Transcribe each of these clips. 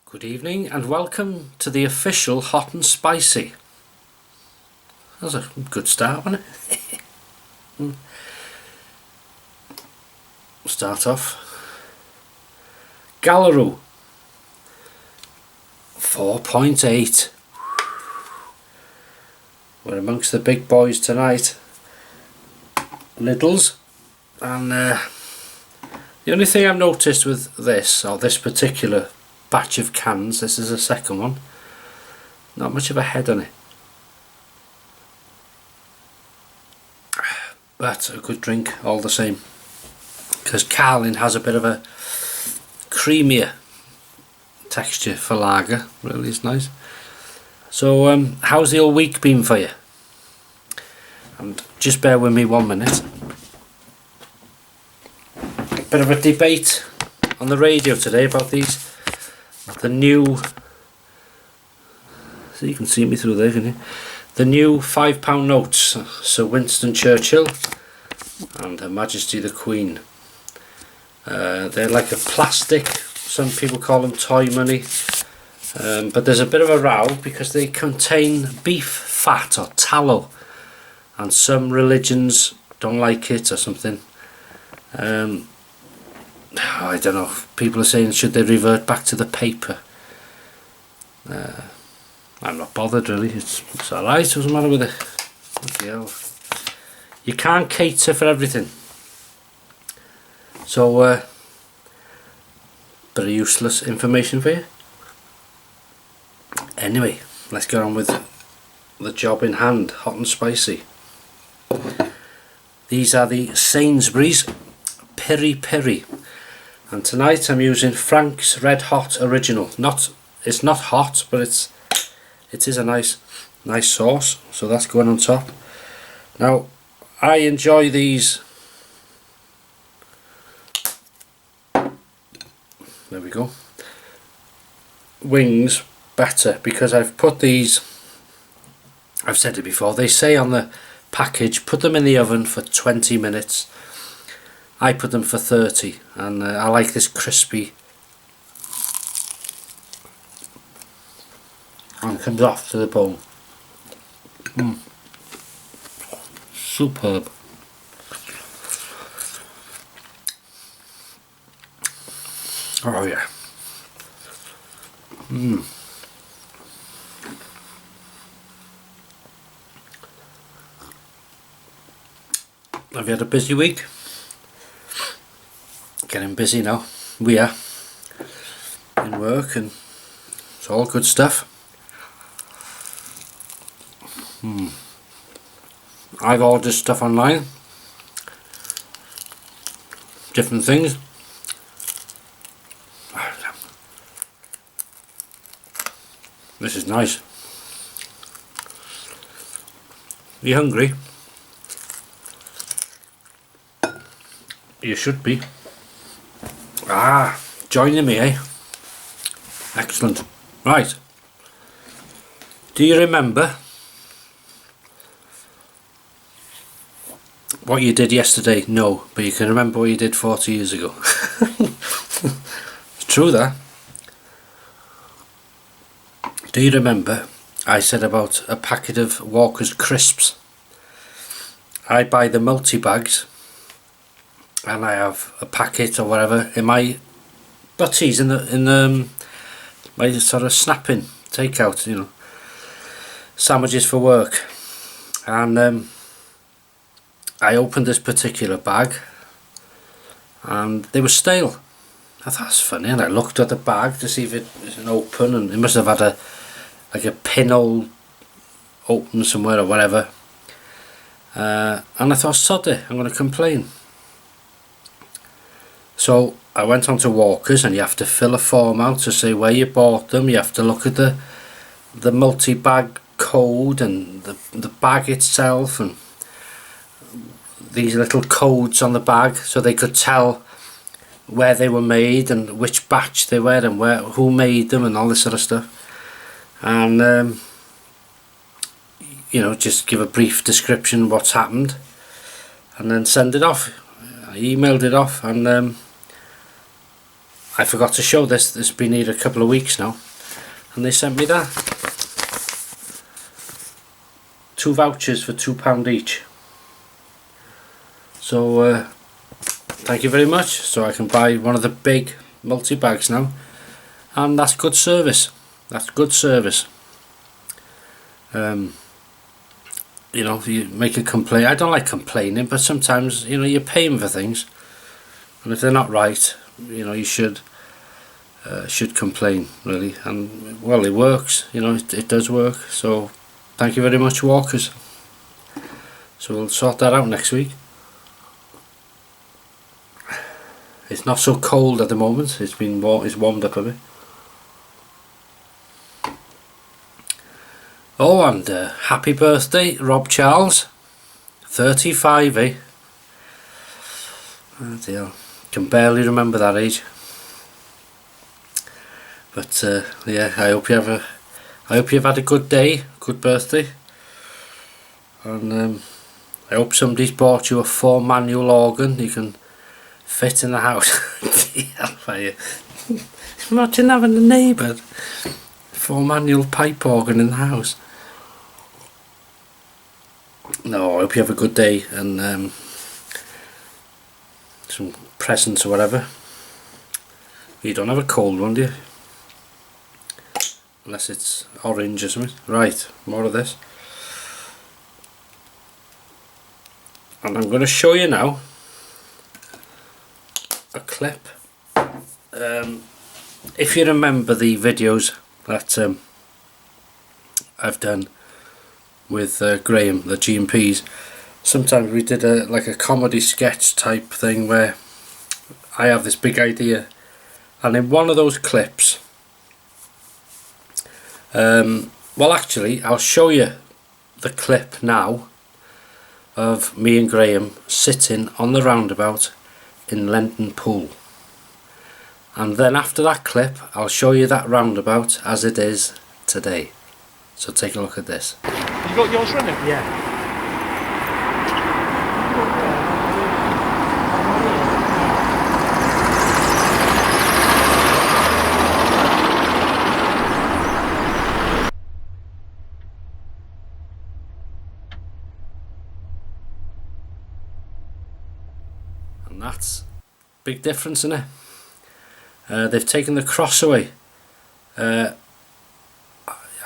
Good evening and welcome to the official Hot and Spicy. That was a good start, wasn't it? Start off. Gallaroo 4.8. We're amongst the big boys tonight. Liddles. And the only thing I've noticed with this, or this particular batch of cans, this is the second one, not much of a head on it, but a good drink all the same, because Carling has a bit of a creamier texture for lager. Really is nice. So how's the old week been for you? And just bear with me 1 minute. Bit of a debate on the radio today about the new, so you can see me through there, can you? The new £5 notes, Sir Winston Churchill and Her Majesty the Queen. They're like a plastic, some people call them toy money, but there's a bit of a row because they contain beef fat or tallow, and some religions don't like it or something. I don't know, people are saying should they revert back to the paper. I'm not bothered really, it's alright, doesn't matter with it. Okay, hell. You can't cater for everything. So bit of useless information for you. Anyway, let's get on with the job in hand, hot and spicy. These are the Sainsbury's Piri Piri. And tonight I'm using Frank's Red Hot Original. It's not hot, but it is a nice sauce. So that's going on top. Now I enjoy these. There we go. Wings better because I've put these. I've said it before. They say on the package, put them in the oven for 20 minutes. I put them for 30, and I like this crispy, and it comes off to the bone. Superb. Oh yeah. Have you had a busy week? Getting busy now. We are in work, and it's all good stuff. I've ordered stuff online, different things. This is nice. Are you hungry? You should be. Joining me, eh? Excellent. Right. Do you remember what you did yesterday? No, but you can remember what you did 40 years ago. It's true that. Do you remember I said about a packet of Walker's crisps? I buy the multi-bags, and I have a packet or whatever in my butties in my sort of snapping takeout, you know, sandwiches for work. And I opened this particular bag and they were stale. I thought that's funny, and I looked at the bag to see if it was open, and it must have had a pinhole open somewhere or whatever. And I thought, sod it, I'm going to complain. So I went on to Walker's, and you have to fill a form out to say where you bought them. You have to look at the multi-bag code and the bag itself, and these little codes on the bag so they could tell where they were made and which batch they were and who made them and all this sort of stuff. And you know, just give a brief description of what's happened and then send it off. I emailed it off, and I forgot to show this. It's been here a couple of weeks now, and they sent me that. 2 vouchers for £2 each. So thank you very much. So I can buy one of the big multi-bags now, and that's good service. That's good service. You know, you make a complaint. I don't like complaining, but sometimes, you know, you're paying for things, and if they're not right, you know, you should complain, really. And well, it works. You know, it does work. So thank you very much, Walkers. So we'll sort that out next week. It's not so cold at the moment. It's warmed up a bit. Oh, and happy birthday, Rob Charles. 35, eh? Oh dear, can barely remember that age. But yeah, I hope you've had a good day, good birthday, and I hope somebody's bought you a 4 manual organ you can fit in the house. Imagine having a neighbour 4 manual pipe organ in the house. No, I hope you have a good day, and some presents or whatever. You don't have a cold one, do you? Unless it's orange or something. Right, more of this. And I'm going to show you now a clip. If you remember the videos that I've done with Graham, the G&Ps, sometimes we did like a comedy sketch type thing where I have this big idea, and in one of those clips, well, actually I'll show you the clip now of me and Graham sitting on the roundabout in Lenton Pool, and then after that clip I'll show you that roundabout as it is today. So take a look at this. You got yours running? Yeah. And that's a big difference, isn't it? They've taken the cross away.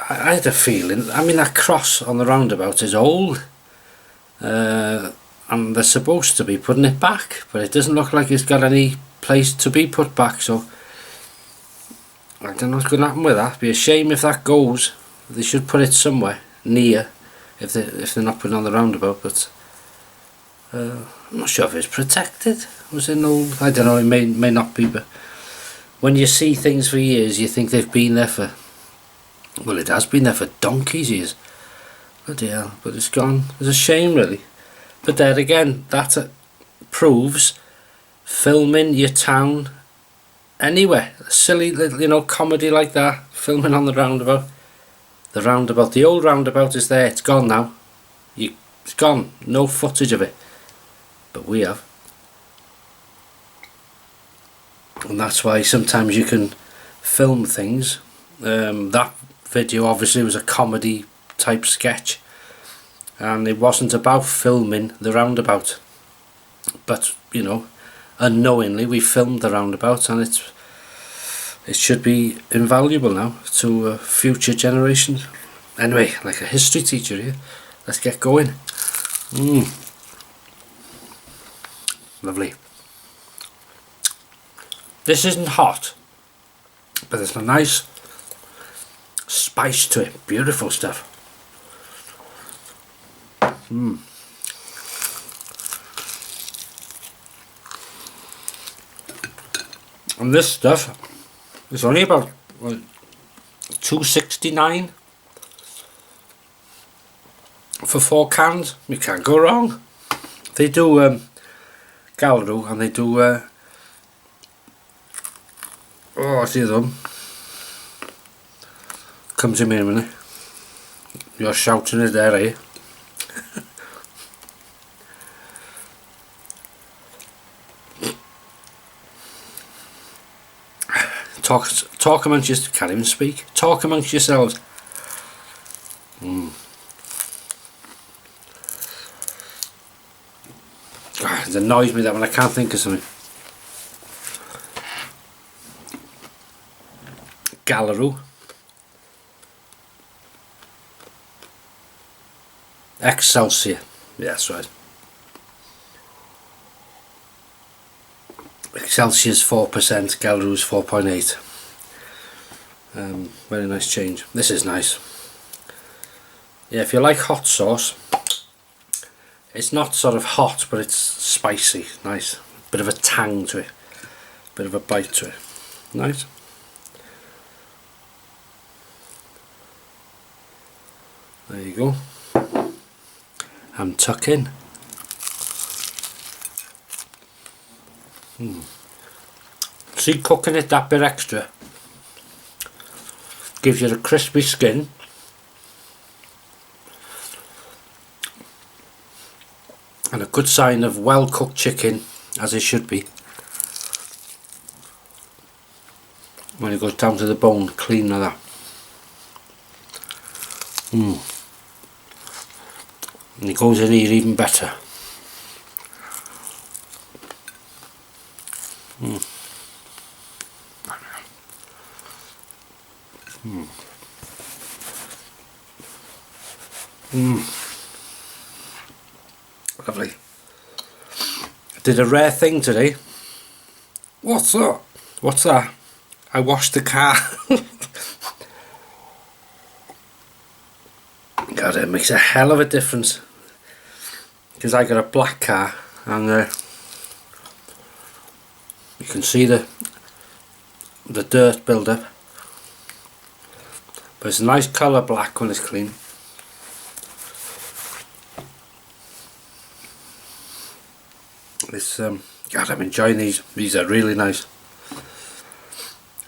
I had a feeling, I mean, that cross on the roundabout is old, and they're supposed to be putting it back, but it doesn't look like it's got any place to be put back, so I don't know what's going to happen with that. It'd be a shame if that goes. They should put it somewhere near, if they're not putting on the roundabout, but I'm not sure if it's protected. Was it old? I don't know, it may not be, but when you see things for years, you think they've been there for, well, it has been there for donkey's years. Bloody hell, but it's gone. It's a shame, really. But there again, that proves filming your town anywhere. A silly little, you know, comedy like that, filming on the roundabout. The old roundabout is there. It's gone now. It's gone. No footage of it. But we have. And that's why sometimes you can film things. That video obviously was a comedy type sketch, and it wasn't about filming the roundabout, but you know, unknowingly we filmed the roundabout, and it should be invaluable now to future generations. Anyway, like a history teacher here, let's get going. Lovely. This isn't hot, but there's a nice spice to it. Beautiful stuff. And this stuff is only about $2.69 for 4 cans. You can't go wrong. They do Gallery, and they do oh, I see them. Come to me in a minute. You're shouting it there, eh? Talk amongst yourselves. Can't even speak. Talk amongst yourselves. It annoys me that when I can't think of something. Gallery. Excelsior. Yeah, that's right. Excelsior's 4%, Gallery's 4.8. Very nice change. This is nice. Yeah, if you like hot sauce, it's not sort of hot, but it's spicy. Nice. Bit of a tang to it. Bit of a bite to it. Nice. There you go. And tuck in. See, cooking it that bit extra gives you a crispy skin, and a good sign of well cooked chicken, as it should be, when it goes down to the bone clean like that. And it goes in here even better. Lovely. I did a rare thing today. What's that? What's that? I washed the car. God, it makes a hell of a difference, because I got a black car, and you can see the dirt build up, but it's a nice colour black when it's clean. It's God, I'm enjoying these. These are really nice.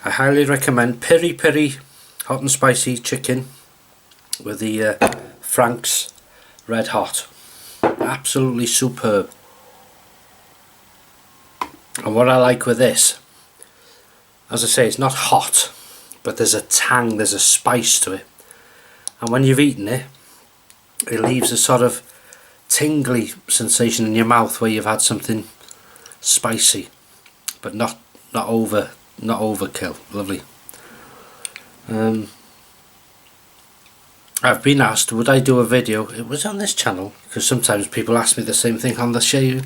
I highly recommend piri piri hot and spicy chicken with the Frank's Red Hot. Absolutely superb. And what I like with this, as I say, it's not hot, but there's a tang, there's a spice to it, and when you've eaten it, it leaves a sort of tingly sensation in your mouth where you've had something spicy, but not overkill. Lovely. I've been asked, would I do a video? It was on this channel, because sometimes people ask me the same thing on the show.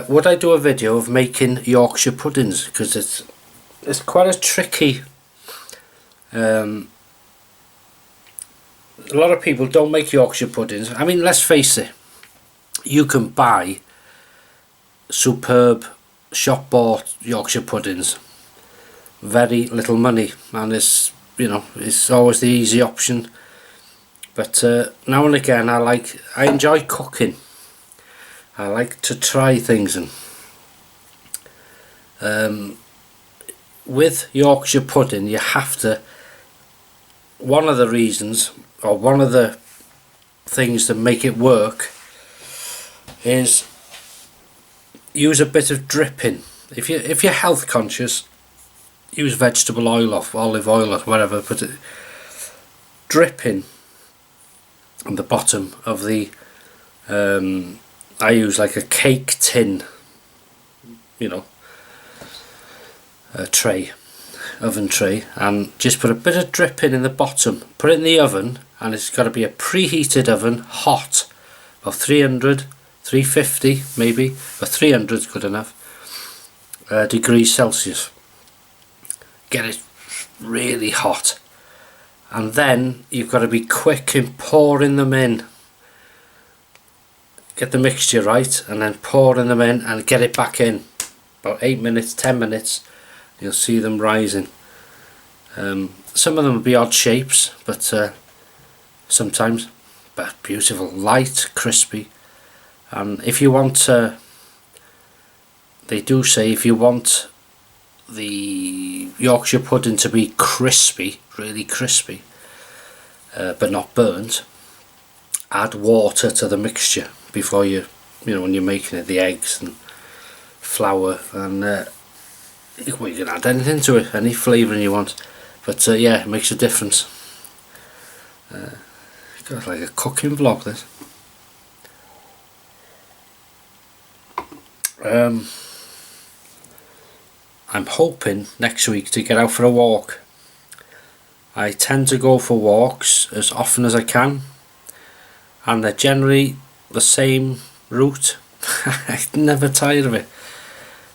Would I do a video of making Yorkshire puddings? Because it's quite a tricky. A lot of people don't make Yorkshire puddings. I mean, let's face it, you can buy superb shop bought Yorkshire puddings, very little money, and it's, you know, it's always the easy option. But now and again I enjoy cooking. I like to try things, and with Yorkshire pudding you have to, one of the reasons, or one of the things that make it work, is use a bit of dripping. If you're health conscious, use vegetable oil or olive oil or whatever, but dripping on the bottom of the I use like a cake tin, you know, a tray, oven tray, and just put a bit of dripping in the bottom, put it in the oven, and it's got to be a preheated oven, hot, of 300, 350 maybe, but 300 is good enough, degrees Celsius. Get it really hot, and then you've got to be quick in pouring them in. Get the mixture right, and then pouring them in and get it back in. About 8 minutes, 10 minutes, you'll see them rising. Some of them will be odd shapes, but sometimes, but beautiful, light, crispy. And if you want, they do say if you want the Yorkshire pudding to be crispy, really crispy, but not burnt, add water to the mixture before you know, when you're making it, the eggs and flour, and well, you can add anything to it, any flavouring you want, but yeah, it makes a difference. Got like a cooking vlog this. I'm hoping next week to get out for a walk. I tend to go for walks as often as I can, and they're generally the same route. I'm never tired of it.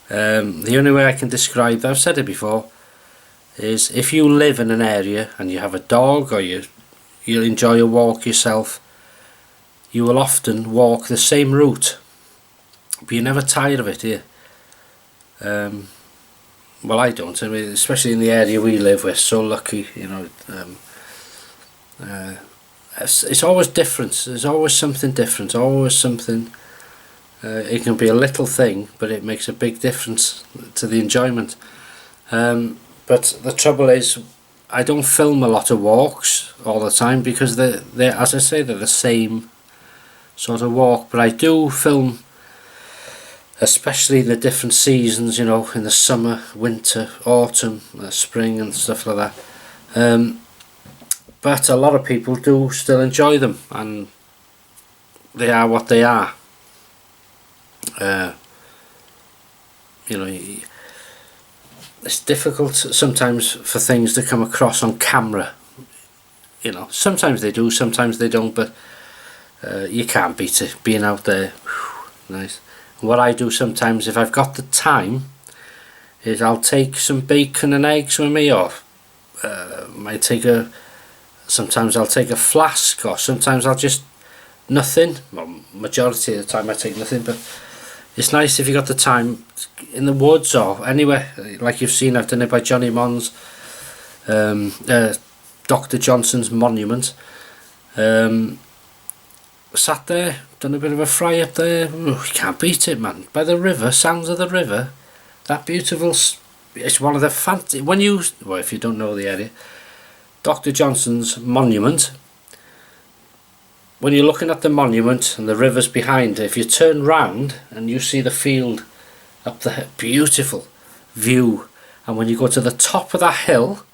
The only way I can describe that, I've said it before, is if you live in an area and you have a dog, or you enjoy a walk yourself, you will often walk the same route, but you're never tired of it, do you? Well, I don't. I mean, especially in the area we live, we're so lucky, you know. It's always different. There's always something different. Always something. It can be a little thing, but it makes a big difference to the enjoyment. But the trouble is, I don't film a lot of walks all the time because they're, as I say, they're the same sort of walk. But I do film, especially the different seasons, you know, in the summer, winter, autumn, spring and stuff like that. But a lot of people do still enjoy them, and they are what they are. You know, it's difficult sometimes for things to come across on camera. You know, sometimes they do, sometimes they don't, but you can't beat it, being out there. Whew, nice. And what I do sometimes, if I've got the time, is I'll take some bacon and eggs with me, or sometimes I'll take a flask, or sometimes I'll just nothing. Well, majority of the time I take nothing, but it's nice if you got the time in the woods or anywhere. Like you've seen, I've done it by Johnny Mon's, Dr. Johnson's monument. Sat there, done a bit of a fry up there. Ooh, you can't beat it, man. By the river, sounds of the river. That beautiful. It's one of the fancy. Well, if you don't know the area, Dr. Johnson's monument. When you're looking at the monument and the river's behind it, if you turn round and you see the field up the beautiful view, and when you go to the top of that hill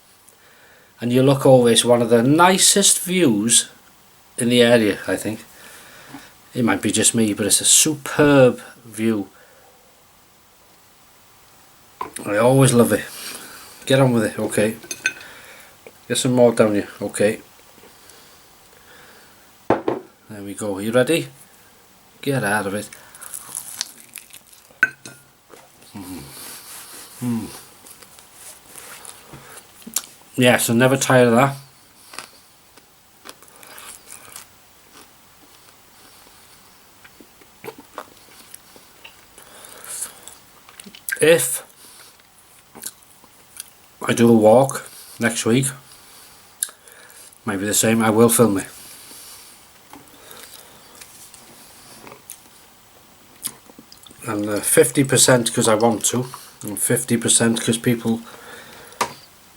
and you look over, it's one of the nicest views in the area, I think. It might be just me, but it's a superb view. I always love it. Get on with it, okay. Get some more down here, okay. There we go. Are you ready? Get out of it. Yes, I'm never tired of that. If I do a walk next week, might be the same, I will film it. And 50% because I want to, and 50% because people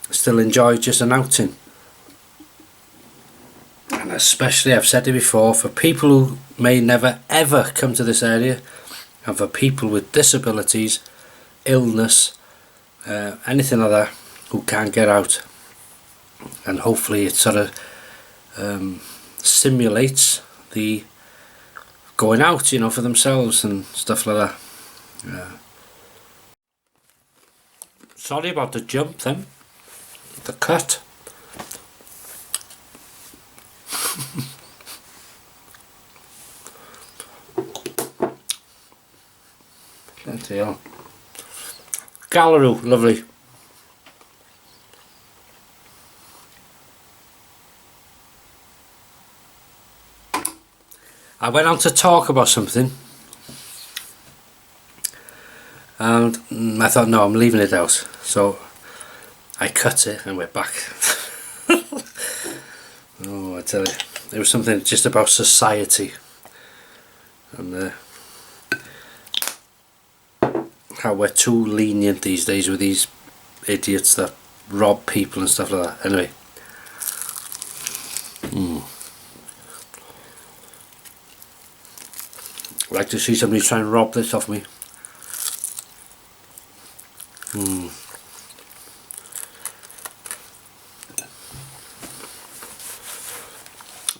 still enjoy just an outing. And especially, I've said it before, for people who may never ever come to this area, and for people with disabilities, illness, anything like that, who can't get out. And hopefully it sort of simulates the going out, you know, for themselves and stuff like that. Sorry about the jump then, the cut. Plenty on. Gallaroo, lovely. I went on to talk about something and I thought, no, I'm leaving it out, so I cut it and we're back. Oh, I tell you, it was something just about society and how we're too lenient these days with these idiots that rob people and stuff like that. Anyway, I'd like to see somebody try and rob this off me.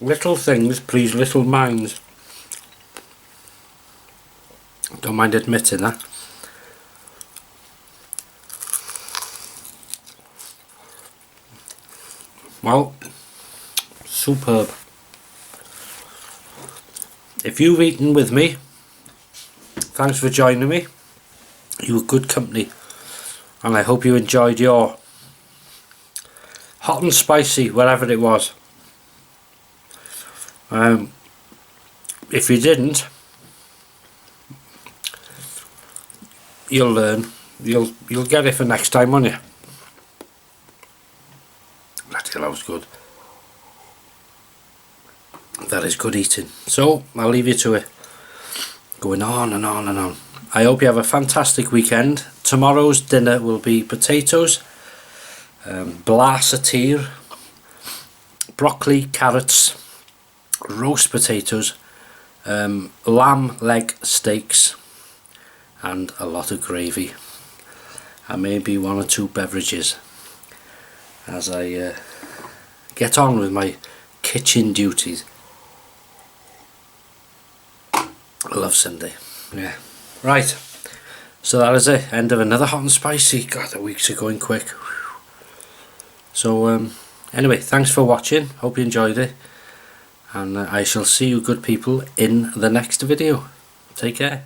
Little things please little minds. Don't mind admitting that. Well, superb. If you've eaten with me, thanks for joining me. You were good company, and I hope you enjoyed your hot and spicy, whatever it was. If you didn't, you'll learn. You'll get it for next time, won't you? That was good. That is good eating. So I'll leave you to it. Going on and on and on. I hope you have a fantastic weekend. Tomorrow's dinner will be potatoes, blas tir, broccoli, carrots, roast potatoes, lamb leg steaks, and a lot of gravy, and maybe 1 or 2 beverages as I get on with my kitchen duties. I love Sunday. Yeah. Right. So that is it. End of another hot and spicy. God, the weeks are going quick. So anyway, thanks for watching. Hope you enjoyed it. And I shall see you good people in the next video. Take care.